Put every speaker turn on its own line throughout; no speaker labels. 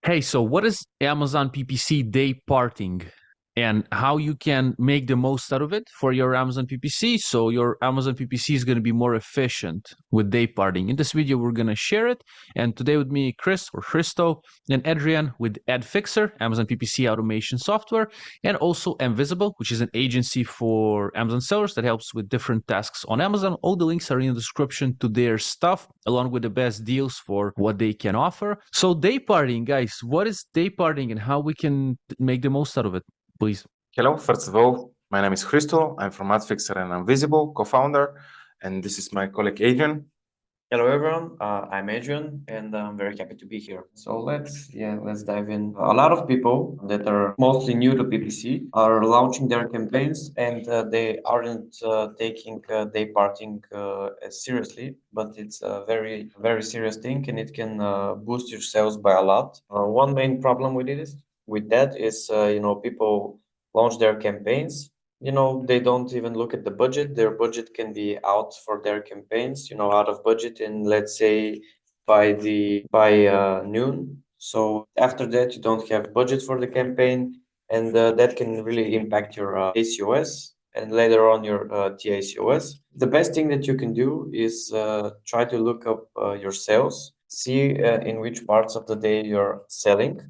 Hey, so what is Amazon PPC Dayparting and how you can make the most out of it for your Amazon PPC so your Amazon PPC is going to be more efficient with Dayparting. In this video, we're going to share it. And today with me, Chris or Hristo and Adrian with AdFixer, Amazon PPC automation software, and also Invisible, which is an agency for Amazon sellers that helps with different tasks on Amazon. All the links are in the description to their stuff, along with the best deals for what they can offer. So Dayparting, guys, what is Dayparting and how we can make the most out of it? Please.
Hello, first of all, my name is Hristo. I'm from AdFixer and Invisible, co-founder, and this is my colleague Adrian.
Hello everyone, I'm Adrian and I'm very happy to be here. So let's dive in. A lot of people that are mostly new to PPC are launching their campaigns and they aren't taking Dayparting as seriously, but it's a very, very serious thing and it can boost your sales by a lot. One main problem with that is, people launch their campaigns. They don't even look at the budget. Their budget can be out for their campaigns, out of budget in, let's say, by noon. So after that, you don't have budget for the campaign, and that can really impact your ACOS and later on your TACOS. The best thing that you can do is try to look up your sales, see in which parts of the day you're selling,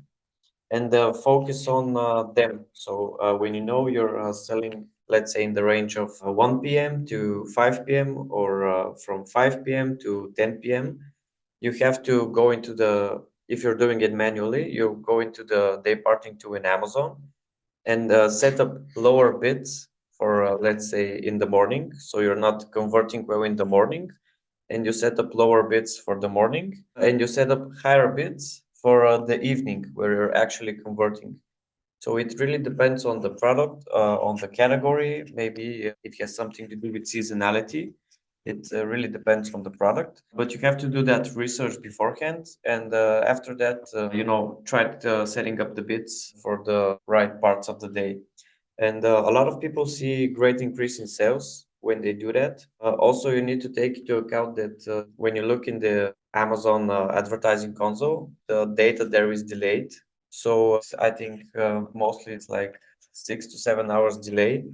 and focus on them. So when you know you're selling, let's say, in the range of 1 p.m. to 5 p.m. or from 5 p.m. to 10 p.m., you have to go into if you're doing it manually, you go into the Dayparting tool in Amazon and set up lower bids for, let's say, in the morning. So you're not converting well in the morning, and you set up lower bids for the morning, and you set up higher bids for the evening where you're actually converting. So it really depends on the product, on the category. Maybe it has something to do with seasonality. It really depends on the product, but you have to do that research beforehand. And after that, try setting up the bids for the right parts of the day. And a lot of people see great increase in sales when they do that. Also, you need to take into account that when you look in the Amazon advertising console, the data there is delayed. So I think mostly it's like 6 to 7 hours delay.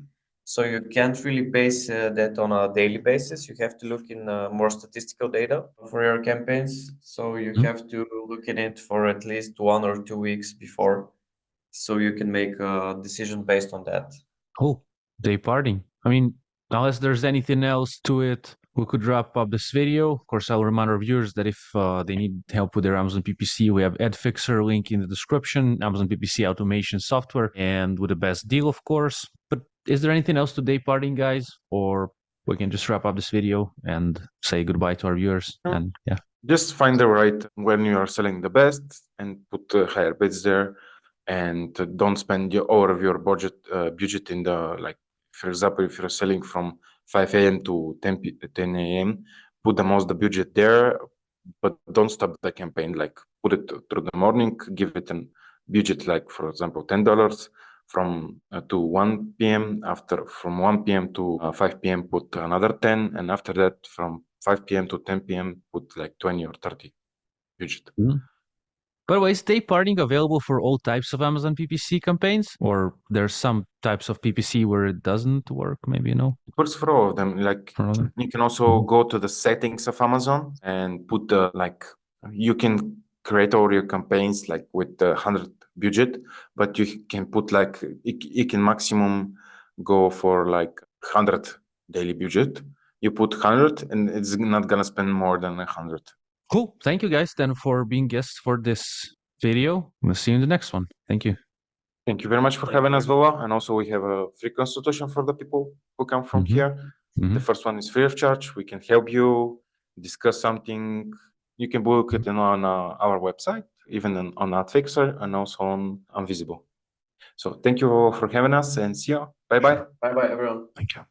So you can't really base that on a daily basis. You have to look in more statistical data for your campaigns. So you have to look at it for at least 1 or 2 weeks before, so you can make a decision based on that.
Cool. Dayparting. I mean, unless there's anything else to it, we could wrap up this video. Of course, I'll remind our viewers that if they need help with their Amazon PPC, we have AdFixer link in the description, Amazon PPC automation software, and with the best deal, of course. But is there anything else to Dayparting, guys? Or we can just wrap up this video and say goodbye to our viewers. And yeah.
Just find the right when you are selling the best and put higher bids there, and don't spend all of your budget in the, like, for example, if you're selling from 5 a.m. to 10 a.m., put the most the budget there, but don't stop the campaign. Like, put it through the morning, give it a budget, like, for example, $10 from to 1 p.m. After from 1 p.m. to 5 p.m. put another 10, and after that from 5 p.m. to 10 p.m. put like 20 or 30 budget.
By the way, is Dayparting available for all types of Amazon PPC campaigns? Or there's some types of PPC where it doesn't work, maybe, no?
It works for all of them. Like, you can also go to the settings of Amazon and put the, like, you can create all your campaigns like with the 100 budget, but you can put like, it can maximum go for like 100 daily budget. You put 100 and it's not gonna spend more than 100.
Cool. Thank you guys then for being guests for this video. We'll see you in the next one. Thank you.
Thank you very much for having us, Vova. And also we have a free consultation for the people who come from here. The first one is free of charge. We can help you discuss something. You can book it on our website, even on AdFixer and also on Invisible. So thank you for having us and see you. Bye-bye.
Bye-bye, everyone.
Thank you.